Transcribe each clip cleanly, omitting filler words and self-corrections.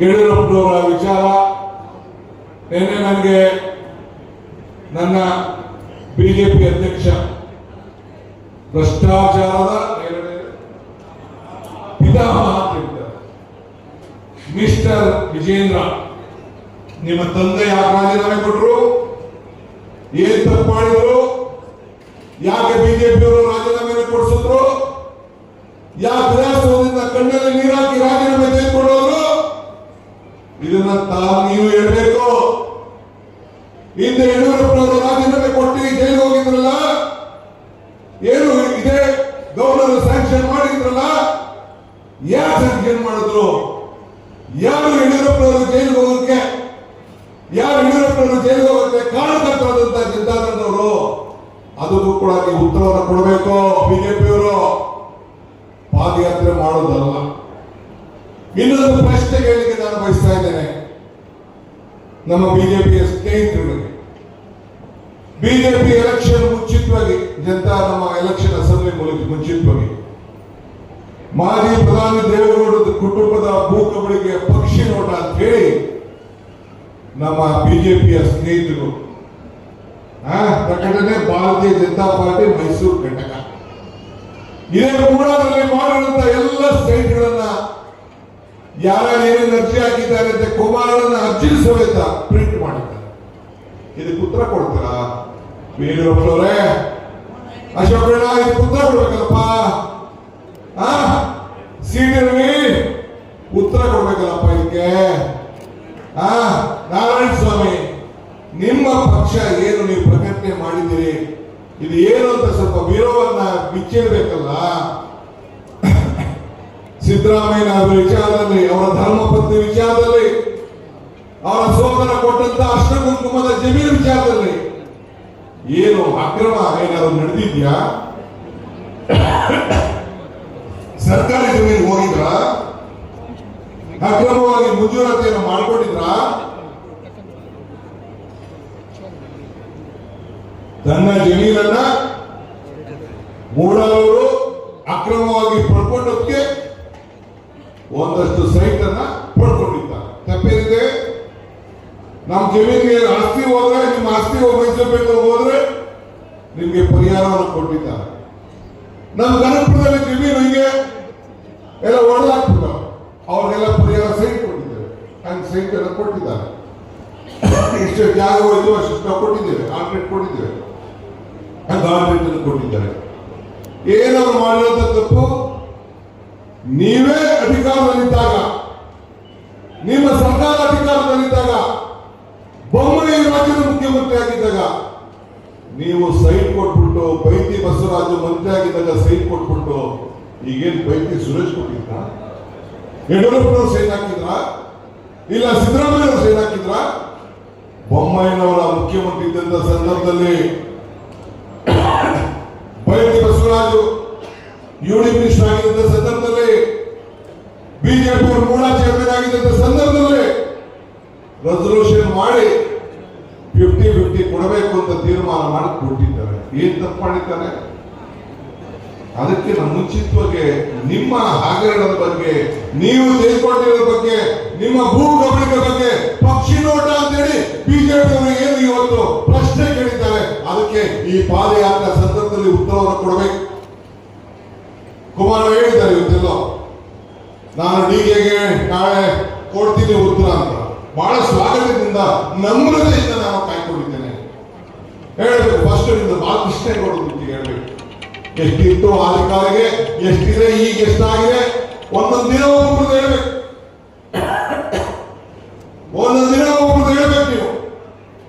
ಯಡಿಯೂರಪ್ಪನವರ ವಿಚಾರ ನಿನ್ನೆ ನನಗೆ ನನ್ನ ಬಿಜೆಪಿ ಅಧ್ಯಕ್ಷ ಭ್ರಷ್ಟಾಚಾರದ ಪಿತಾಮಹ ಅಂತ ಹೇಳ್ತಾರೆ ಮಿಸ್ಟರ್ ವಿಜೇಂದ್ರ, ನಿಮ್ಮ ತಂದೆ ಯಾಕೆ ರಾಜೀನಾಮೆ ಕೊಟ್ಟರು, ಏನ್ ತಪ್ಪು ಮಾಡಿದ್ರು, ಯಾಕೆ ಬಿಜೆಪಿಯವರು ರಾಜೀನಾಮೆ ಕೊಡಿಸಿದ್ರು, ಯಾಕೆ ವಿಧಾನಸೌಧದಿಂದ ಕಣ್ಣಲ್ಲಿ ನೀರಾಕಿ ರಾಜೀನಾಮೆ ತೆಗೆದುಕೊಂಡವರು, ಇದನ್ನ ನೀವು ಹೇಳಬೇಕು. ಹಿಂದೆ ಯಡಿಯೂರಪ್ಪನವರು ರಾಜೀನಾಮೆ ಕೊಟ್ಟು ಜೈಲಿಗೆ ಹೋಗಿದ್ರಲ್ಲ, ಏನು ಇದೇ ಗವರ್ನರ್ ಸ್ಯಾಂಕ್ಷನ್ ಮಾಡಿದ್ರಲ್ಲ, ಯಾರು ಸ್ಯಾಂಕ್ಷನ್ ಮಾಡಿದ್ರು, ಯಾರು ಯಡಿಯೂರಪ್ಪನವರು ಜೈಲಿಗೆ ಹೋಗೋಕೆ, ಯಾರು ಯಡಿಯೂರಪ್ಪನವರು ಜೈಲಿಗೆ ಹೋಗೋಕೆ ಕಾರಣಕರ್ತರಾದಂತಹ ಜನತಾದಳದವರು, ಅದಕ್ಕೂ ಕೂಡ ನೀವು ಉತ್ತರವನ್ನು ಕೊಡಬೇಕು. ಬಿಜೆಪಿಯವರು ಪಾದಯಾತ್ರೆ ಮಾಡೋದಲ್ಲ. ಇನ್ನೊಂದು ಪ್ರಶ್ನೆ ಕೇಳಲಿಕ್ಕೆ ನಾನು ಬಯಸ್ತಾ ಇದ್ದೇನೆ ನಮ್ಮ ಬಿಜೆಪಿಯ ಸ್ನೇಹಿತರಿಗೆ. ಬಿಜೆಪಿ ಎಲೆಕ್ಷನ್ ಮುಂಚಿತವಾಗಿ ನಮ್ಮ ಎಲೆಕ್ಷನ್ ಅಸೆಂಬ್ಲಿ ಮುಂಚಿತವಾಗಿ ಮಾಜಿ ಪ್ರಧಾನಿ ದೇವೇಗೌಡರ ಕುಟುಂಬದ ಭೂಕಬಳಿಗೆ ಪಕ್ಷಿ ನೋಟ ಅಂತ ಹೇಳಿ ನಮ್ಮ ಬಿಜೆಪಿಯ ಸ್ನೇಹಿತರು ಪ್ರಕಟಣೆ ಭಾರತೀಯ ಜನತಾ ಪಾರ್ಟಿ ಮೈಸೂರು ಘಟಕ ಇದೇ ಮೂಡಾದಲ್ಲಿ ಮಾಡಿರುವಂತಹ ಎಲ್ಲ ಸ್ಟೇಟ್ಗಳನ್ನ ಯಾರೇನು ಅರ್ಜಿ ಹಾಕಿದ್ದಾರೆ ಅಂತ ಕುಮಾರನ ಅರ್ಜಿ ಸಮೇತ ಪ್ರಿಂಟ್ ಮಾಡಿದ್ದಾರೆ. ಇದಕ್ಕೆ ಉತ್ತರ ಕೊಡ್ತೀರಾ ಯಡಿಯೂರಪ್ಪನವರೇ? ಅಶೋಕಣ್ಣ ಇದಕ್ಕೆ ಉತ್ತರ ಕೊಡ್ಬೇಕಲ್ಲಪ್ಪ, ಸಿಟಿ ಉತ್ತರ ಕೊಡ್ಬೇಕಲ್ಲಪ್ಪ ಇದಕ್ಕೆ. ನಾರಾಯಣ ಸ್ವಾಮಿ, ನಿಮ್ಮ ಪಕ್ಷ ಏನು ನೀವು ಪ್ರಕಟಣೆ ಮಾಡಿದ್ದೀರಿ, ಇದು ಏನು ಅಂತ ಸ್ವಲ್ಪ ವಿರೋಧವನ್ನ ಬಿಚ್ಚಿರ್ಬೇಕಲ್ಲ. ಸಿದ್ದರಾಮಯ್ಯ ಅವರ ವಿಚಾರದಲ್ಲಿ, ಅವರ ಧರ್ಮಪತ್ನಿ ವಿಚಾರದಲ್ಲಿ, ಅವರ ಸೋದರ ಕೊಟ್ಟಂತ ಅಷ್ಟ ಕುಂಕುಮದ ಜಮೀನು ವಿಚಾರದಲ್ಲಿ ಏನು ಅಕ್ರಮ ಏನಾದ್ರು ನಡೆದಿದ್ಯಾ? ಸರ್ಕಾರಿ ಜಮೀನು ಹೋಗಿದ್ರ, ಅಕ್ರಮವಾಗಿ ಮಂಜೂರಾತಿಯನ್ನು ಮಾಡಿಕೊಂಡಿದ್ರ, ತನ್ನ ಜಮೀನನ್ನ ಮೂಡಲವರು ಅಕ್ರಮವಾಗಿ ಪಡ್ಕೊಂಡೋದಕ್ಕೆ ಒಂದಷ್ಟು ಸೈಟ್ ಅನ್ನ ಪಡ್ಕೊಂಡಿದ್ದಾರೆ. ತಪ್ಪೇನಿದೆ? ನಮ್ಮ ಜಮೀನಿಗೆ ಆಸ್ತಿ ಹೋದ್ರೆ, ನಿಮ್ಮ ಆಸ್ತಿ ವಹಿಸಬೇಕು ಹೋದ್ರೆ ನಿಮ್ಗೆ ಪರಿಹಾರವನ್ನು ಕೊಟ್ಟಿದ್ದಾರೆ. ನಮ್ಮ ಗಣಪುರದಲ್ಲಿ ಜಮೀನು ಹೀಗೆ ಎಲ್ಲ ಒಡೆದಾಕ್ಬಿಟ್ಟು ಅವ್ರಿಗೆಲ್ಲ ಪರಿಹಾರ ಸೈಟ್ ಕೊಟ್ಟಿದ್ದೇವೆ, ಹಂಗೆ ಸೈಟ್ ಎಲ್ಲ ಕೊಟ್ಟಿದ್ದಾರೆ. ಎಷ್ಟು ಜಾಗ ಹೋಯ್ತು ಅಷ್ಟು ಕೊಟ್ಟಿದ್ದೇವೆ, ಕಾಂಕ್ರೀಟ್ ಕೊಟ್ಟಿದ್ದೇವೆ, ಕಾಂಕ್ರೀಟ್ ಕೊಟ್ಟಿದ್ದಾರೆ. ಏನವರು ಮಾಡಿರೋದ ತಪ್ಪು? ನೀವೇ ಅಧಿಕಾರದಲ್ಲಿದ್ದಾಗ, ನಿಮ್ಮ ಸರ್ಕಾರ ಅಧಿಕಾರದಲ್ಲಿದ್ದಾಗ, ಬೊಮ್ಮಾಯಿ ರಾಜ್ಯದ ಮುಖ್ಯಮಂತ್ರಿ ಆಗಿದ್ದಾಗ ನೀವು ಸೈಟ್ ಕೊಟ್ಬಿಟ್ಟು, ಬೈತಿ ಬಸವರಾಜು ಮಂತ್ರಿ ಆಗಿದ್ದಾಗ ಸೈಟ್ ಕೊಟ್ಬಿಟ್ಟು, ಈಗೇನು ಬೈತಿ ಸುರೇಶ್ ಕೊಟ್ಟಿದ್ರ, ಯಡಿಯೂರಪ್ಪನವರು ಸೈಟ್ ಹಾಕಿದ್ರ, ಇಲ್ಲ ಸಿದ್ದರಾಮಯ್ಯ ಸೈಟ್ ಹಾಕಿದ್ರ? ಬೊಮ್ಮಾಯಿನವರ ಮುಖ್ಯಮಂತ್ರಿ ಇದ್ದಂತ ಸಂದರ್ಭದಲ್ಲಿ ಬೈತಿ ಬಸವರಾಜು ಯುಡಿ ಮಿನಿಸ್ಟರ್ ಆಗಿದ್ದ ಸಂದರ್ಭದಲ್ಲಿ, ಬಿಜೆಪಿ ಅವರು ಮೂಡ ಚೇರ್ಮನ್ ಆಗಿದ್ದ ಸಂದರ್ಭದಲ್ಲಿ ರೆಸಲ್ಯೂಷನ್ ಮಾಡಿ 50-50 ಕೊಡಬೇಕು ಅಂತ ತೀರ್ಮಾನ ಮಾಡಿ ಕೊಟ್ಟಿದ್ದಾರೆ. ಏನ್ ತಪ್ಪು ಮಾಡಿದ್ದಾರೆ? ಅದಕ್ಕೆ ಮುಂಚಿತವಾಗಿ ನಿಮ್ಮ ಹಗರಣದ ಬಗ್ಗೆ, ನೀವು ತೆಗೆದುಕೊಂಡಿರೋ ಬಗ್ಗೆ, ನಿಮ್ಮ ಭೂ ಕಬಳಿಕೆ ಬಗ್ಗೆ ಪಕ್ಷಿ ನೋಟ ಅಂತೇಳಿ ಬಿಜೆಪಿ ಅವರು ಏನು ಇವತ್ತು ಪ್ರಶ್ನೆ ಕೇಳಿದ್ದಾರೆ. ಅದಕ್ಕೆ ಈ ಪಾದಯಾತ್ರೆ ಸಂದರ್ಭದಲ್ಲಿ ಉತ್ತರವನ್ನು ಕೊಡಬೇಕು. ಕುಮಾರ ಹೇಳಿದ್ದಾರೆ ಇವತ್ತೆಲ್ಲ, ನಾನು ಡಿಕೆಗೆ ನಾಳೆ ಕೊಡ್ತೀನಿ ಉತ್ತರ ಅಂತ. ಬಹಳ ಸ್ವಾಗತದಿಂದ, ನಮ್ರತೆಯಿಂದ ನಾನು ಕಾಯ್ಕೊಂಡಿದ್ದೇನೆ. ಹೇಳ್ಬೇಕು ಫಸ್ಟ್ ನಿಂದ ಬಾಲಕೃಷ್ಣೇಗೌಡ ಹೇಳ್ಬೇಕು, ಎಷ್ಟಿತ್ತು ಅಧಿಕಾರಿಗೆ, ಎಷ್ಟಿದೆ, ಈಗ ಎಷ್ಟಾಗಿದೆ, ಒಂದೊಂದು ದಿನ ಒಬ್ಬರು ಹೇಳ್ಬೇಕು, ಒಂದೊಂದು ದಿನ ಒಬ್ಬರು ಹೇಳ್ಬೇಕು. ನೀವು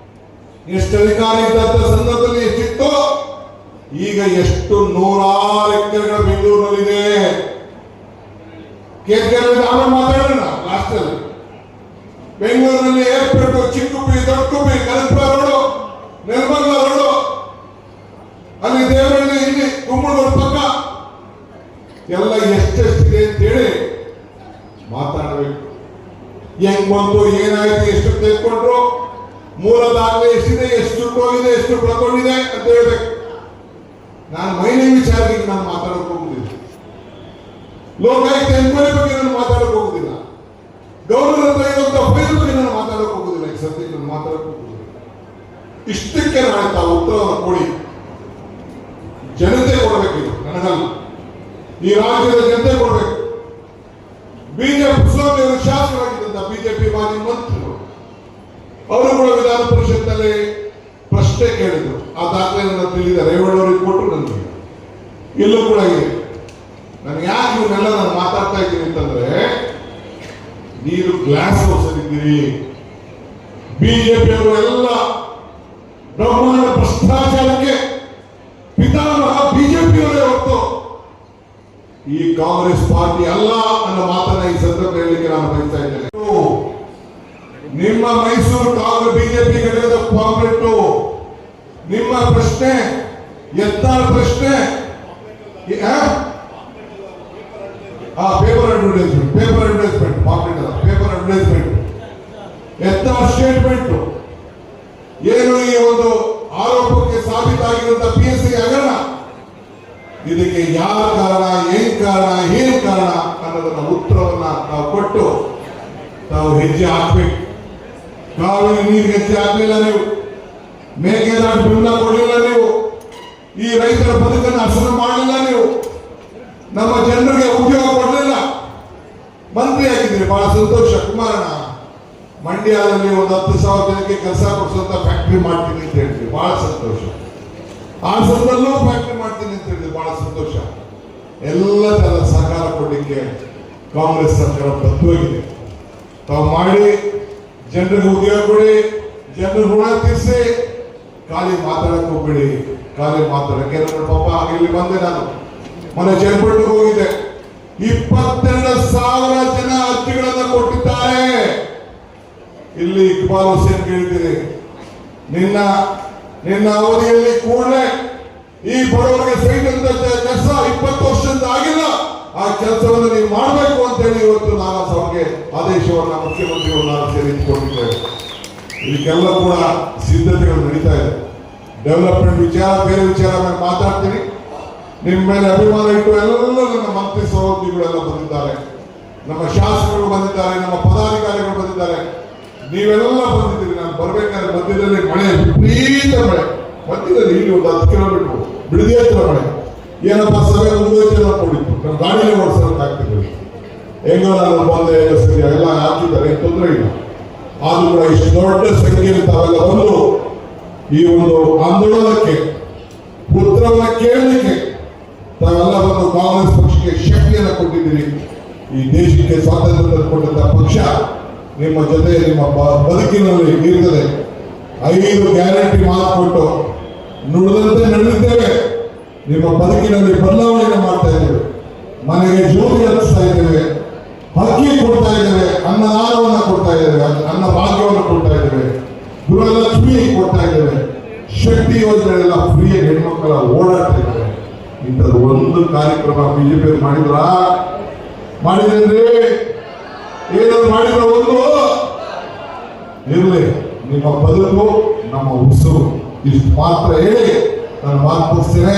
ಎಷ್ಟು ಅಧಿಕಾರ ಇದ್ದಂತ ಸಂದರ್ಭದಲ್ಲಿ ಎಷ್ಟಿತ್ತು, ಈಗ ಎಷ್ಟು 106 ಎಕರೆಗಳ ಬೆಂಗಳೂರಿನಲ್ಲಿದೆ. ಆಮೇಲೆ ಮಾತಾಡೋಣ. ಲಾಸ್ಟ್ ಅಲ್ಲಿ ಬೆಂಗಳೂರಿನಲ್ಲಿ ಏರ್ಪೋರ್ಟ್, ಚಿಕ್ಕುಪ್ಪಿ, ದೊಡ್ಡಕುಪ್ಪಿ, ಕನಕಪುರ ರೋಡು, ನಿರ್ಮಲ ರೋಡು, ಅಲ್ಲಿ ದೇವರಳ್ಳಿ, ಇಲ್ಲಿ ಕುಂಬಳೂರು ಪಕ್ಕ ಎಲ್ಲ ಎಷ್ಟೆಷ್ಟಿದೆ ಅಂತೇಳಿ ಮಾತಾಡಬೇಕು. ಹೆಂಗ್ ಬಂತು, ಏನಾಯ್ತು, ಎಷ್ಟು ತೆಗೆದುಕೊಂಡ್ರು, ಮೂಲ ದಾಖಲೆ ಎಷ್ಟಿದೆ, ಎಷ್ಟು ಹೋಗಿದೆ, ಎಷ್ಟು ಕಳ್ಕೊಂಡಿದೆ ಅಂತ ಹೇಳ್ಬೇಕು. ನಾನು ಮೈನಿಂಗ್ ವಿಚಾರಕ್ಕೆ ನಾನು ಮಾತಾಡಕ್ ಹೋಗುದಿಲ್ಲ, ಲೋಕಾಯುಕ್ತ ಎನ್ಕ್ವೈರಿ ಬಗ್ಗೆ ನಾನು ಮಾತಾಡಕ್ ಹೋಗುದಿಲ್ಲ, ಗೌರವ ಹತ್ರ ಇರುವಂತ ಫೈಲ್ ಬಗ್ಗೆ ನಾನು ಮಾತಾಡಕ್ ಹೋಗುದಿಲ್ಲ, ಈ ಸದ್ಯಕ್ಕೆ ನಾನು ಮಾತಾಡಕ್ ಹೋಗುದಿಲ್ಲ. ಇಷ್ಟಕ್ಕೆ ನಾಳೆ ತಾವು ಉತ್ತರವನ್ನು ಕೊಡಿ. ಜನತೆ ಕೊಡಬೇಕಿದೆ, ನನಗಲ್ಲ, ಈ ರಾಜ್ಯದ ಜನತೆ ಕೊಡಬೇಕು. ಬಿಜೆಪಿ ಸ್ವಾಮಿಯವರು ಶಾಸಕರಾಗಿದ್ದಂತ ಬಿಜೆಪಿ ಮಾಜಿ ಮಂತ್ರಿಗಳು ಅವರು ಕೂಡ ವಿಧಾನ ಪರಿಷತ್ನಲ್ಲಿ ಪ್ರಶ್ನೆ ಕೇಳಿದ್ರು. ಆ ದಾಖಲೆಯನ್ನು ತಿಳಿದ ರೇವಣ್ಣವರಿಗೆ ಕೊಟ್ಟರು, ನನಗೆ ಎಲ್ಲೂ ಕೂಡ ಇದೆ. ನಾನು ಯಾಕೆ ಇವನ್ನೆಲ್ಲ ನಾನು ಮಾತಾಡ್ತಾ ಇದ್ದೀನಿ ಅಂತಂದ್ರೆ, ನೀರು ಗ್ಲಾಸ್ ಹೌಸಲ್ಲಿದ್ದೀರಿ. ಬಿಜೆಪಿಯವರು ಎಲ್ಲ ಬ್ರಹ್ಮಾಂಡ ಭ್ರಷ್ಟಾಚಾರಕ್ಕೆ ಪಿತಾಮಹ ಬಿಜೆಪಿಯವರೇ ಹೊರತು ಈ ಕಾಂಗ್ರೆಸ್ ಪಾರ್ಟಿ ಅಲ್ಲ ಅನ್ನೋ ಮಾತನ್ನ ಈ ಸಂದರ್ಭ ಹೇಳಲಿಕ್ಕೆ ನಾನು ಬಯಸ್ತಾ ಇದ್ದೇನೆ. ನಿಮ್ಮ ಮೈಸೂರು ಕಾಂಗ್ರೆಸ್ ಬಿಜೆಪಿ ಘಟಕದ ಕಾಂಗ್ರೆಸ್ ನಿಮ್ಮ ಪ್ರಶ್ನೆ ಎತ್ತಾಳ ಪ್ರಶ್ನೆ, ಪೇಪರ್ ಅಡ್ವರ್ಟೈಸ್ಮೆಂಟ್ ಪಾಂಪ್ಲೆಟ್ ಅಲ್ಲ, ಪೇಪರ್ ಅಡ್ವರ್ಟೈಸ್ಮೆಂಟ್ ಎತ್ತಾಳ ಸ್ಟೇಟ್ಮೆಂಟ್ ಏನು ಈ ಒಂದು ಆರೋಪಕ್ಕೆ ಸಾಬೀತಾಗಿರುವಂತ PSC ಹಗರಣ, ಇದಕ್ಕೆ ಯಾರ ಕಾರಣ, ಏನ್ ಕಾರಣ ಅನ್ನೋದನ್ನ ಉತ್ತರವನ್ನ ನಾವು ಕೊಟ್ಟು ತಾವು ಹೆಜ್ಜೆ ಹಾಕ್ಬೇಕು. ಕಾವೇರಿ ನೀರು ಹೆಜ್ಜೆ ಹಾಕಲಿಲ್ಲ ನೀವು, ಮೇಕೆದಾಟು ಬೆಂಬಲ ಕೊಡಲಿಲ್ಲ ನೀವು, ಈ ರೈತರ ಬದುಕನ್ನು ಹಸನು ಮಾಡಲಿಲ್ಲ ನೀವು, ನಮ್ಮ ಜನರಿಗೆ ಉದ್ಯೋಗ ಕೊಡಲಿಲ್ಲ. ಮಂತ್ರಿ ಆಗಿದ್ದೀರಿ, ಬಹಳ ಸಂತೋಷ. ಕುಮಾರಣ್ಣ ಮಂಡ್ಯದಲ್ಲಿ ಒಂದು 10,000 ಜನಕ್ಕೆ ಕೆಲಸ ಕೊಡಿಸುವಂತ ಫ್ಯಾಕ್ಟ್ರಿ ಮಾಡ್ತೀನಿ ಅಂತ ಹೇಳ್ತೀವಿ, ಬಹಳ ಸಂತೋಷ. ಹಾಸನದಲ್ಲೂ ಫ್ಯಾಕ್ಟ್ರಿ ಮಾಡ್ತೀನಿ ಅಂತ ಹೇಳಿದ್ರೆ ಬಹಳ ಸಂತೋಷ. ಎಲ್ಲ ತರ ಸಹಕಾರ ಕೊಡಲಿಕ್ಕೆ ಕಾಂಗ್ರೆಸ್ ಸರ್ಕಾರ ಬದ್ಧವಾಗಿದೆ. ತಾವು ಮಾಡಿ ಜನರಿಗೆ ಉದ್ಯೋಗ ಕೊಡಿ, ಜನರ ಋಣ ತೀರಿಸಿ. ಖಾಲಿ ಮಾತಾಡಕ್ ಹೋಗ್ಬೇಡಿ, ಖಾಲಿ ಮಾತಾಡಕ್ಕೆ. ಪಾಪ ಇಲ್ಲಿ ಬಂದೆ, ನಾನು ಮೊನ್ನೆ ಚೇರ್ಪಟ್ಟಕ್ಕೆ ಹೋಗಿದ್ದೆ. 22,000 ಜನ ಅರ್ಜಿಗಳನ್ನ ಕೊಟ್ಟಿದ್ದಾರೆ. ಇಲ್ಲಿ ಇಕ್ಬಾಲ್ ಹುಸೇನ್ ಕೇಳ್ತೀರಿ, ನಿನ್ನ ಅವಧಿಯಲ್ಲಿ ಕೂಡಲೇ ಈ ಬಡವರಿಗೆ ಸೈಟ್ ಅಂತ ಕೆಲಸ 20 ವರ್ಷದಿಂದ ಆಗಿಲ್ಲ, ಆ ಕೆಲಸವನ್ನು ನೀವು ಮಾಡಬೇಕು ಅಂತ ಹೇಳಿ ಇವತ್ತು ನಾನು ಸಭೆಗೆ ಆದೇಶವನ್ನ ಮುಖ್ಯಮಂತ್ರಿಗಳು ನಾನು ಸೇರಿಸಿಕೊಂಡಿದ್ದೇವೆ. ಇದಕ್ಕೆಲ್ಲ ಕೂಡ ಸಿದ್ಧತೆಗಳು ನಡೀತಾ ಇದೆ. ಡೆವಲಪ್ಮೆಂಟ್ ವಿಚಾರ, ಬೇರೆ ವಿಚಾರ ಮೇಲೆ ಮಾತಾಡ್ತೀನಿ. ನಿಮ್ಮ ಮೇಲೆ ಅಭಿಮಾನ ಇಟ್ಟು ಎಲ್ಲ ನನ್ನ ಮಂತ್ರಿ ಸಹೋದ್ಯೋಗಿಗಳೆಲ್ಲ ಬಂದಿದ್ದಾರೆ, ನಮ್ಮ ಶಾಸಕರು ಬಂದಿದ್ದಾರೆ, ನಮ್ಮ ಪದಾಧಿಕಾರಿಗಳು ಬಂದಿದ್ದಾರೆ, ನೀವೆಲ್ಲ ಬಂದಿದ್ದೀರಿ. ನಾನು ಬರ್ಬೇಕಾದ್ರೆ ಮಧ್ಯದಲ್ಲಿ ಮಳೆ, ವಿಪರೀತ ಮಳೆ ಮಧ್ಯದಲ್ಲಿ, ಇಲ್ಲಿ ಒಂದು 10 ಕಿಲೋಮೀಟರ್ ಬಿಡದಿ ಹತ್ರ ಮಳೆ. ಏನಪ್ಪ ಸಭೆ ಮುಂದುವರಿಸಿ ನೋಡಿತ್ತು, ನಮ್ಮ ಗಾಡಿನೇ ಓಡಿಸೋಕೆ ಆಗ್ತಿದ್ರು. ಹೆಂಗೋ ನಾನು ಬಂದೆ, ಎಲ್ಲ ಹಾಕಿದ್ದಾರೆ, ತೊಂದರೆ ಇಲ್ಲ. ಆದ್ರೂ ಕೂಡ ಇಷ್ಟು ದೊಡ್ಡ ಸಂಖ್ಯೆಯಲ್ಲಿ ತಾವೆಲ್ಲ ಬಂದು ಈ ಒಂದು ಆಂದೋಲನಕ್ಕೆ ಉತ್ತರವನ್ನ ಕೇಳಲಿಕ್ಕೆ ತಾವೆಲ್ಲ ಬಂದು ಕಾಂಗ್ರೆಸ್ ಪಕ್ಷಕ್ಕೆ ಶಕ್ತಿಯನ್ನು ಕೊಟ್ಟಿದ್ದೀರಿ. ಈ ದೇಶಕ್ಕೆ ಸ್ವಾತಂತ್ರ್ಯ ಕೊಟ್ಟಂತ ಪಕ್ಷ ನಿಮ್ಮ ಜೊತೆ ನಿಮ್ಮ ಬದುಕಿನಲ್ಲಿ ಇರ್ತದೆ. 5 ಗ್ಯಾರಂಟಿ ಮಾತು ಕೊಟ್ಟು ನುಡಿದಂತೆ ನಡೆದಿದ್ದೇವೆ. ನಿಮ್ಮ ಬದುಕಿನಲ್ಲಿ ಬದಲಾವಣೆಯನ್ನು ಮಾಡ್ತಾ ಇದ್ದೇವೆ. ಮನೆಗೆ ಜ್ಯೋತಿ ಹಚ್ಚಿಸ್ತಾ ಇದ್ದೇವೆ, ಹಕ್ಕಿ ಕೊಡ್ತಾ ಇದ್ದೇವೆ, ಅನ್ನದಾನವನ್ನು ಕೊಡ್ತಾ ಇದ್ದೇವೆ, ಅನ್ನ ಭಾಗ್ಯವನ್ನು ಕೊಡ್ತಾ ಇದ್ದೇವೆ, ಗೃಹಲಕ್ಷ್ಮಿ ಕೊಡ್ತಾ ಇದ್ದೇವೆ, ಶಕ್ತಿ ಯೋಜನೆಗಳೆಲ್ಲ ಫ್ರೀ ಹೆಣ್ಮಕ್ಕಳ ಓಡಾಡ್ತಾ ಇದ್ದಾರೆ. ಇಂಥದ್ದು ಒಂದು ಕಾರ್ಯಕ್ರಮ ಬಿಜೆಪಿ ಮಾಡಿದ್ರಿ ಏನಾದ್ರು ಮಾಡಿದ್ರೆ ಒಂದು ಇರಲಿ, ನಿಮ್ಮ ಬದುಕು ನಮ್ಮ ಉಸಿರು. ಇಷ್ಟು ಮಾತ್ರ ಹೇಳಿ ನಾನು ಮಾತು ಮುಗಿಸ್ತೇನೆ.